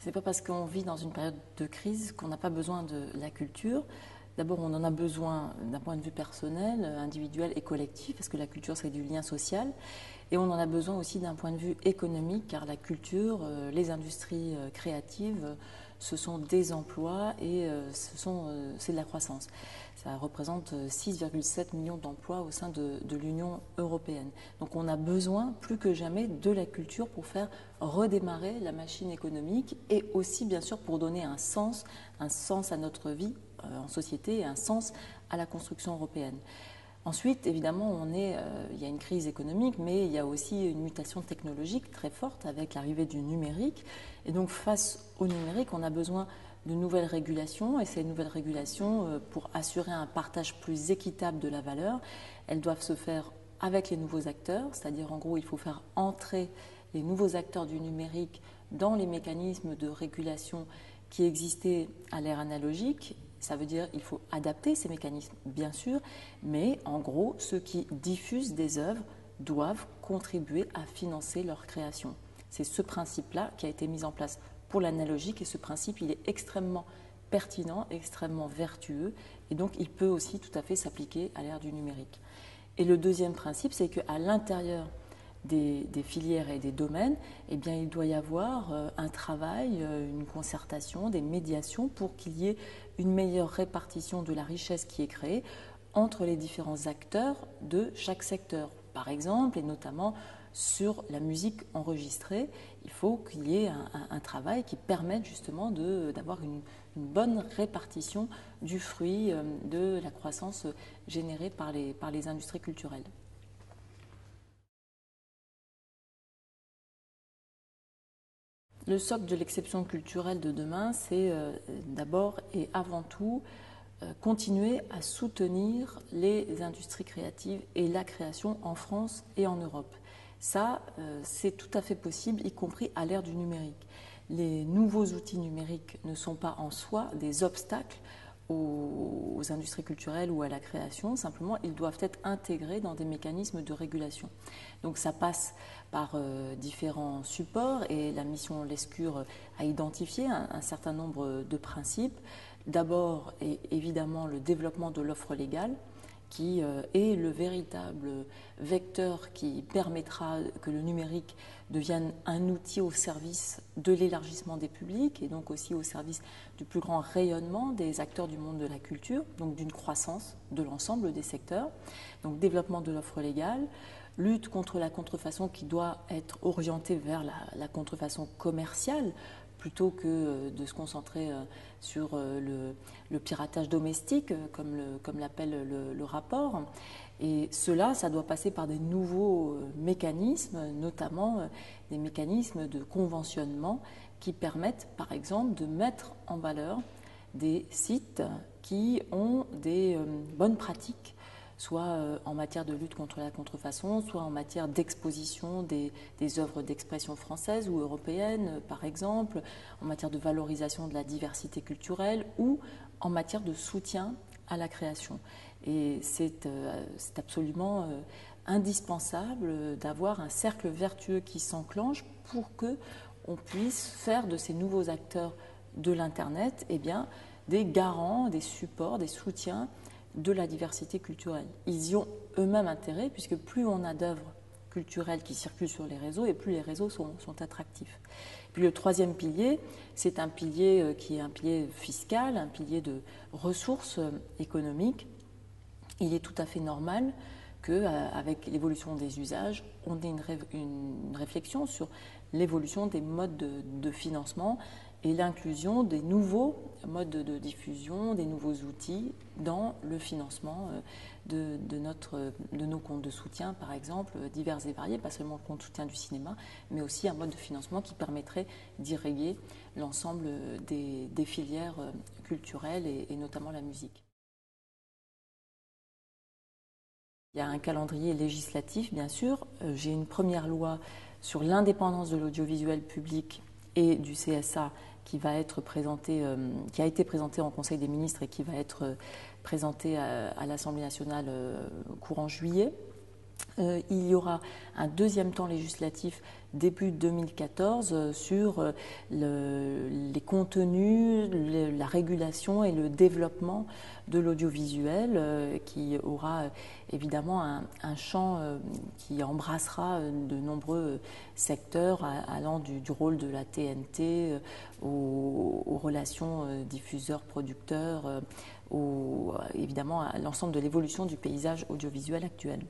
Ce n'est pas parce qu'on vit dans une période de crise qu'on n'a pas besoin de la culture. D'abord, on en a besoin d'un point de vue personnel, individuel et collectif, parce que la culture, c'est du lien social. Et on en a besoin aussi d'un point de vue économique, car la culture, les industries créatives, ce sont des emplois et c'est de la croissance. Ça représente 6,7 millions d'emplois au sein de l'Union européenne. Donc on a besoin plus que jamais de la culture pour faire redémarrer la machine économique et aussi bien sûr pour donner un sens à notre vie en société et un sens à la construction européenne. Ensuite, évidemment, il y a une crise économique, mais il y a aussi une mutation technologique très forte avec l'arrivée du numérique. Et donc, face au numérique, on a besoin de nouvelles régulations. Et ces nouvelles régulations, pour assurer un partage plus équitable de la valeur, elles doivent se faire avec les nouveaux acteurs. C'est-à-dire, en gros, il faut faire entrer les nouveaux acteurs du numérique dans les mécanismes de régulation qui existaient à l'ère analogique. Ça veut dire qu'il faut adapter ces mécanismes, bien sûr, mais en gros, ceux qui diffusent des œuvres doivent contribuer à financer leur création. C'est ce principe-là qui a été mis en place pour l'analogique et ce principe, il est extrêmement pertinent, extrêmement vertueux et donc il peut aussi tout à fait s'appliquer à l'ère du numérique. Et le deuxième principe, c'est qu'à l'intérieur des filières et des domaines, eh bien, il doit y avoir un travail, une concertation, des médiations pour qu'il y ait une meilleure répartition de la richesse qui est créée entre les différents acteurs de chaque secteur. Par exemple, et notamment sur la musique enregistrée, il faut qu'il y ait un travail qui permette justement d'avoir une bonne répartition du fruit de la croissance générée par les industries culturelles. Le socle de l'exception culturelle de demain, c'est d'abord et avant tout continuer à soutenir les industries créatives et la création en France et en Europe. Ça, c'est tout à fait possible, y compris à l'ère du numérique. Les nouveaux outils numériques ne sont pas en soi des obstacles aux industries culturelles ou à la création, simplement ils doivent être intégrés dans des mécanismes de régulation. Donc ça passe par différents supports et la mission Lescure a identifié un certain nombre de principes. D'abord, évidemment, le développement de l'offre légale qui est le véritable vecteur qui permettra que le numérique devienne un outil au service de l'élargissement des publics et donc aussi au service du plus grand rayonnement des acteurs du monde de la culture, donc d'une croissance de l'ensemble des secteurs. Donc développement de l'offre légale, lutte contre la contrefaçon qui doit être orientée vers la contrefaçon commerciale plutôt que de se concentrer sur le piratage domestique, comme l'appelle le rapport. Et cela, ça doit passer par des nouveaux mécanismes, notamment des mécanismes de conventionnement qui permettent, par exemple, de mettre en valeur des sites qui ont des bonnes pratiques, soit en matière de lutte contre la contrefaçon, soit en matière d'exposition des œuvres d'expression françaises ou européennes, par exemple, en matière de valorisation de la diversité culturelle ou en matière de soutien à la création. Et c'est absolument indispensable d'avoir un cercle vertueux qui s'enclenche pour qu'on puisse faire de ces nouveaux acteurs de l'Internet des garants, des supports, des soutiens de la diversité culturelle. Ils y ont eux-mêmes intérêt puisque plus on a d'œuvres culturelles qui circulent sur les réseaux et plus les réseaux sont attractifs. Puis le troisième pilier, c'est un pilier qui est un pilier fiscal, un pilier de ressources économiques. Il est tout à fait normal qu'avec l'évolution des usages, on ait une réflexion sur l'évolution des modes de financement et l'inclusion des nouveaux modes de diffusion, des nouveaux outils dans le financement de nos comptes de soutien, par exemple, divers et variés, pas seulement le compte de soutien du cinéma, mais aussi un mode de financement qui permettrait d'irriguer l'ensemble des filières culturelles et notamment la musique. Il y a un calendrier législatif, bien sûr. J'ai une première loi sur l'indépendance de l'audiovisuel public et du CSA qui va être présentée, qui a été présentée en Conseil des ministres et qui va être présentée à l'Assemblée nationale courant juillet. Il y aura un deuxième temps législatif début 2014 sur les contenus, la régulation et le développement de l'audiovisuel qui aura évidemment un champ qui embrassera de nombreux secteurs allant du rôle de la TNT aux relations diffuseurs-producteurs, évidemment à l'ensemble de l'évolution du paysage audiovisuel actuel.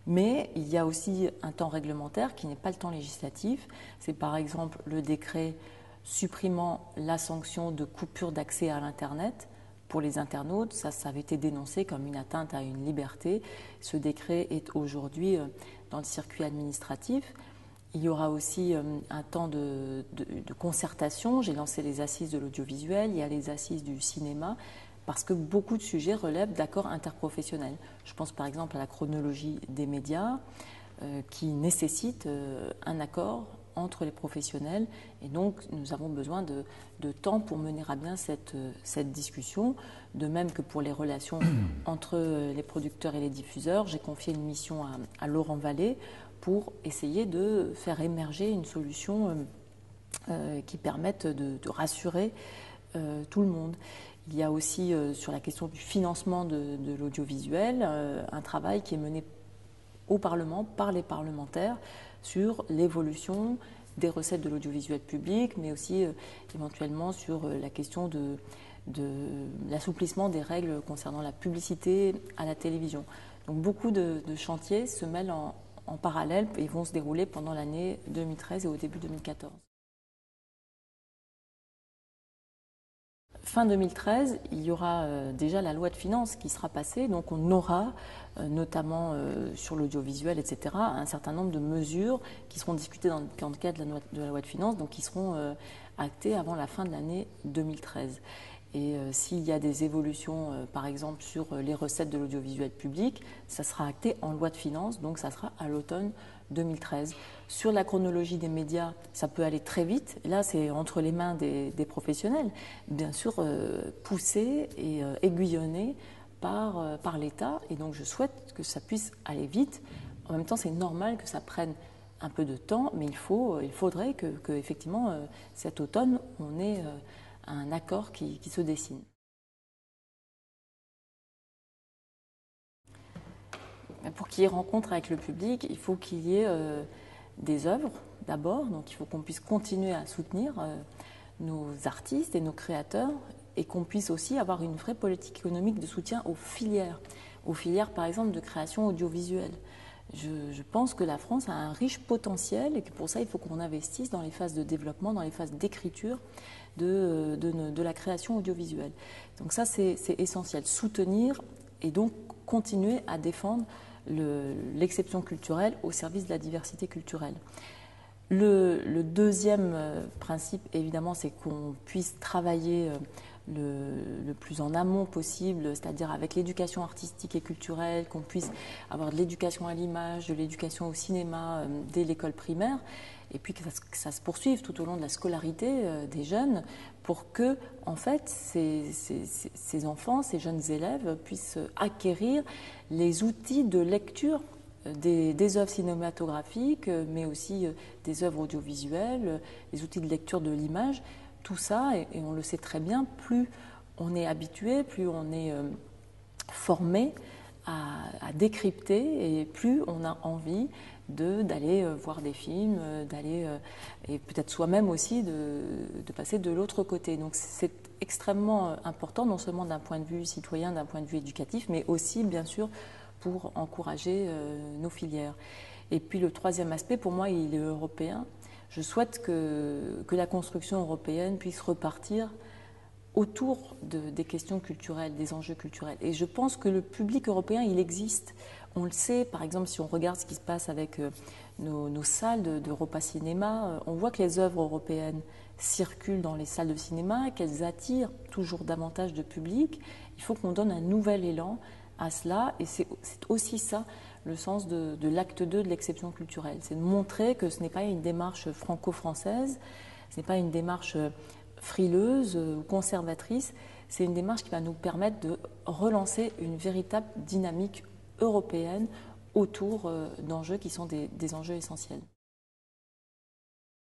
Mais il y a aussi un temps réglementaire qui n'est pas le temps législatif. C'est par exemple le décret supprimant la sanction de coupure d'accès à l'Internet pour les internautes. Ça avait été dénoncé comme une atteinte à une liberté. Ce décret est aujourd'hui dans le circuit administratif. Il y aura aussi un temps de concertation. J'ai lancé les assises de l'audiovisuel, il y a les assises du cinéma, parce que beaucoup de sujets relèvent d'accords interprofessionnels. Je pense par exemple à la chronologie des médias qui nécessite un accord entre les professionnels et donc nous avons besoin de temps pour mener à bien cette discussion. De même que pour les relations entre les producteurs et les diffuseurs, j'ai confié une mission à Laurent Vallée pour essayer de faire émerger une solution qui permette de rassurer tout le monde. Il y a aussi sur la question du financement de l'audiovisuel un travail qui est mené au Parlement par les parlementaires sur l'évolution des recettes de l'audiovisuel public, mais aussi éventuellement sur la question de l'assouplissement des règles concernant la publicité à la télévision. Donc beaucoup de chantiers se mêlent en parallèle et vont se dérouler pendant l'année 2013 et au début 2014. Fin 2013, il y aura déjà la loi de finances qui sera passée, donc on aura notamment sur l'audiovisuel, etc., un certain nombre de mesures qui seront discutées dans le cadre de la loi de finances, donc qui seront actées avant la fin de l'année 2013. Et s'il y a des évolutions, par exemple, sur les recettes de l'audiovisuel public, ça sera acté en loi de finances, donc ça sera à l'automne 2013. Sur la chronologie des médias, ça peut aller très vite. Là, c'est entre les mains des professionnels, bien sûr poussé et aiguillonné par l'État. Et donc, je souhaite que ça puisse aller vite. En même temps, c'est normal que ça prenne un peu de temps, mais il faudrait que effectivement, cet automne, on ait un accord qui se dessine. Pour qu'il y ait rencontre avec le public, il faut qu'il y ait des œuvres d'abord, donc il faut qu'on puisse continuer à soutenir nos artistes et nos créateurs et qu'on puisse aussi avoir une vraie politique économique de soutien aux filières par exemple de création audiovisuelle. Je pense que la France a un riche potentiel et que pour ça il faut qu'on investisse dans les phases de développement, dans les phases d'écriture de la création audiovisuelle. Donc ça c'est essentiel, soutenir et donc continuer à défendre l'exception culturelle au service de la diversité culturelle. Le deuxième principe, évidemment, c'est qu'on puisse travailler le plus en amont possible, c'est-à-dire avec l'éducation artistique et culturelle, qu'on puisse avoir de l'éducation à l'image, de l'éducation au cinéma dès l'école primaire, et puis que ça se poursuive tout au long de la scolarité des jeunes pour que, en fait, ces enfants, ces jeunes élèves puissent acquérir les outils de lecture des œuvres cinématographiques, mais aussi des œuvres audiovisuelles, les outils de lecture de l'image, tout ça, et on le sait très bien, plus on est habitué, plus on est formé à décrypter, et plus on a envie d'aller voir des films, d'aller et peut-être soi-même aussi de passer de l'autre côté. Donc c'est extrêmement important, non seulement d'un point de vue citoyen, d'un point de vue éducatif, mais aussi bien sûr pour encourager nos filières. Et puis le troisième aspect, pour moi, il est européen. Je souhaite que la construction européenne puisse repartir autour des questions culturelles, des enjeux culturels. Et je pense que le public européen, il existe. On le sait, par exemple, si on regarde ce qui se passe avec nos salles d'Europa Cinéma, on voit que les œuvres européennes circulent dans les salles de cinéma, qu'elles attirent toujours davantage de public. Il faut qu'on donne un nouvel élan à cela, et c'est aussi ça le sens de l'acte 2 de l'exception culturelle. C'est de montrer que ce n'est pas une démarche franco-française, ce n'est pas une démarche frileuse ou conservatrice, c'est une démarche qui va nous permettre de relancer une véritable dynamique européenne autour d'enjeux qui sont des enjeux essentiels.